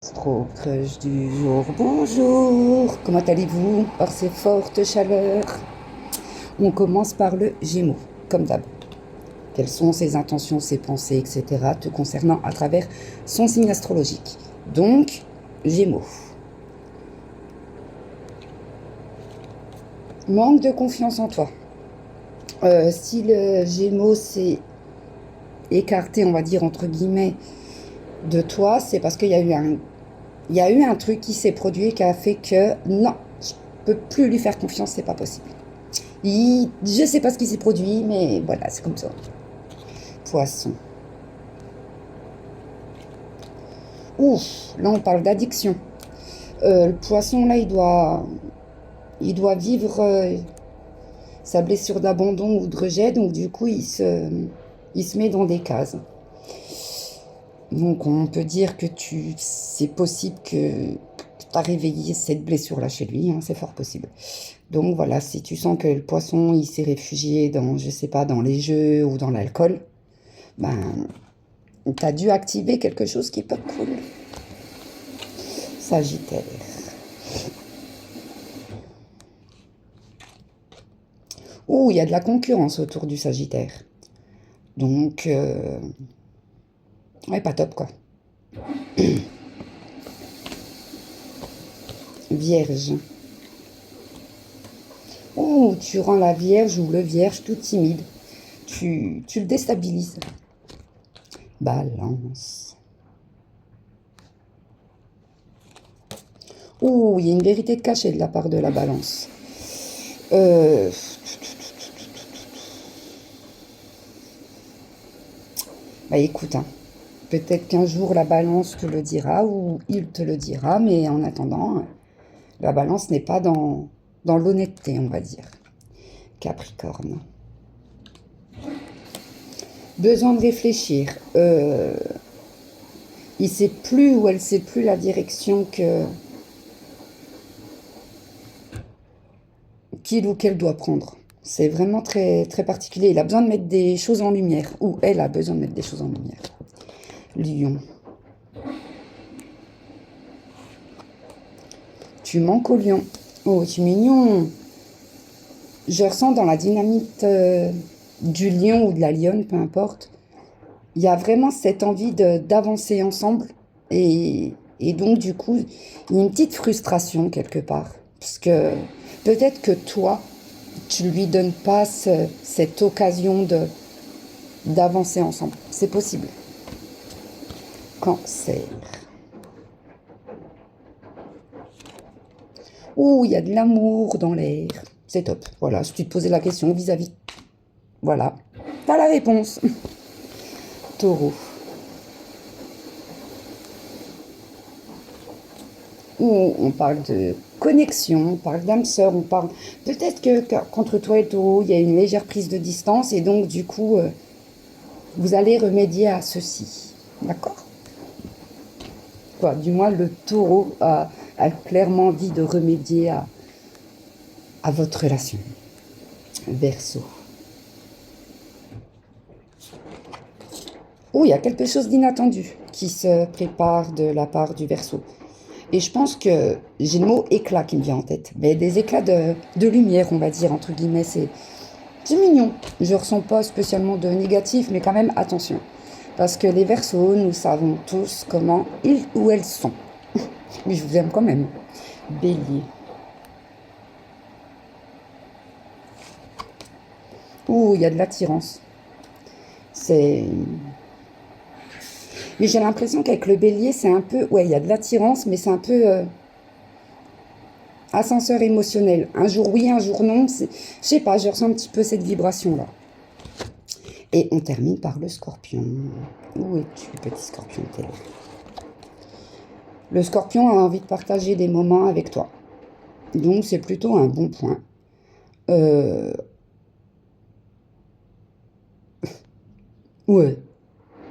Astro crush du jour, bonjour, comment allez-vous par ces fortes chaleurs? On commence par le Gémeaux, comme d'hab. Quelles sont ses intentions, ses pensées, etc. te concernant à travers son signe astrologique. Donc, Gémeaux. Manque de confiance en toi. Si le Gémeaux s'est écarté, on va dire, entre guillemets, de toi, c'est parce qu'il y a eu un truc qui s'est produit qui a fait que non, je peux plus lui faire confiance, c'est pas possible. Je sais pas ce qui s'est produit, mais voilà, c'est comme ça. Poisson. Ouf, là on parle d'addiction. Le poisson, là, il doit vivre sa blessure d'abandon ou de rejet, donc du coup, il se met dans des cases. Donc on peut dire que c'est possible que tu as réveillé cette blessure-là chez lui, hein, c'est fort possible. Donc voilà, si tu sens que le poisson, il s'est réfugié dans, je sais pas, dans les jeux ou dans l'alcool, ben, tu as dû activer quelque chose qui est pas cool. Sagittaire. Oh, il y a de la concurrence autour du Sagittaire. Donc, ouais, pas top, quoi. Vierge. Oh, tu rends la Vierge ou le Vierge tout timide. Tu le déstabilises. Balance. Oh, il y a une vérité de cachée de la part de la Balance. Bah écoute, hein, peut-être qu'un jour la Balance te le dira ou il te le dira, mais en attendant, la Balance n'est pas dans l'honnêteté, on va dire. Capricorne. Besoin de réfléchir. Il sait plus ou elle sait plus la direction qu'il ou qu'elle doit prendre. C'est vraiment très, très particulier. Il a besoin de mettre des choses en lumière. Ou elle a besoin de mettre des choses en lumière. Lion. Tu manques au lion. Oh, tu es mignon. Je ressens dans la dynamite du lion ou de la lionne, peu importe. Il y a vraiment cette envie d'avancer ensemble. Et donc, du coup, il y a une petite frustration quelque part. Parce que peut-être que toi, tu lui donnes pas cette occasion d'avancer ensemble. C'est possible. Cancer. Ouh, il y a de l'amour dans l'air. C'est top. Voilà, si tu te posais la question vis-à-vis. Voilà, t'as la réponse. Taureau. Ouh, on parle de connexion, on parle d'âme sœur, on parle... Peut-être qu'entre toi et le taureau, il y a une légère prise de distance et donc, du coup, vous allez remédier à ceci. D'accord? Quoi, du moins, le taureau a clairement envie de remédier à votre relation. Verseau. Oh, il y a quelque chose d'inattendu qui se prépare de la part du Verseau. Et je pense que j'ai le mot éclat qui me vient en tête. Mais des éclats de lumière, on va dire, entre guillemets, c'est mignon. Je ne ressens pas spécialement de négatif, mais quand même, attention. Parce que les Verseaux, nous savons tous comment ils ou elles sont. Mais je vous aime quand même. Bélier. Ouh, il y a de l'attirance. C'est... Mais j'ai l'impression qu'avec le bélier, c'est un peu... Ouais, il y a de l'attirance, mais c'est un peu ascenseur émotionnel. Un jour oui, un jour non. Je sais pas, je ressens un petit peu cette vibration-là. Et on termine par le scorpion. Où es-tu, petit scorpion tel? Le scorpion a envie de partager des moments avec toi. Donc, c'est plutôt un bon point. Ouais,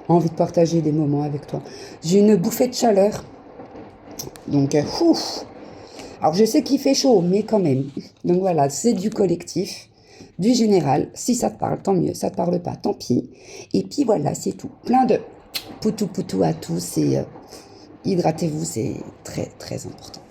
envie de partager des moments avec toi. J'ai une bouffée de chaleur. Donc, ouf. Alors, je sais qu'il fait chaud, mais quand même. Donc, voilà, c'est du collectif, du général. Si ça te parle, tant mieux. Ça te parle pas, tant pis. Et puis, voilà, c'est tout. Plein de poutou-poutou à tous. Et hydratez-vous, c'est très très important.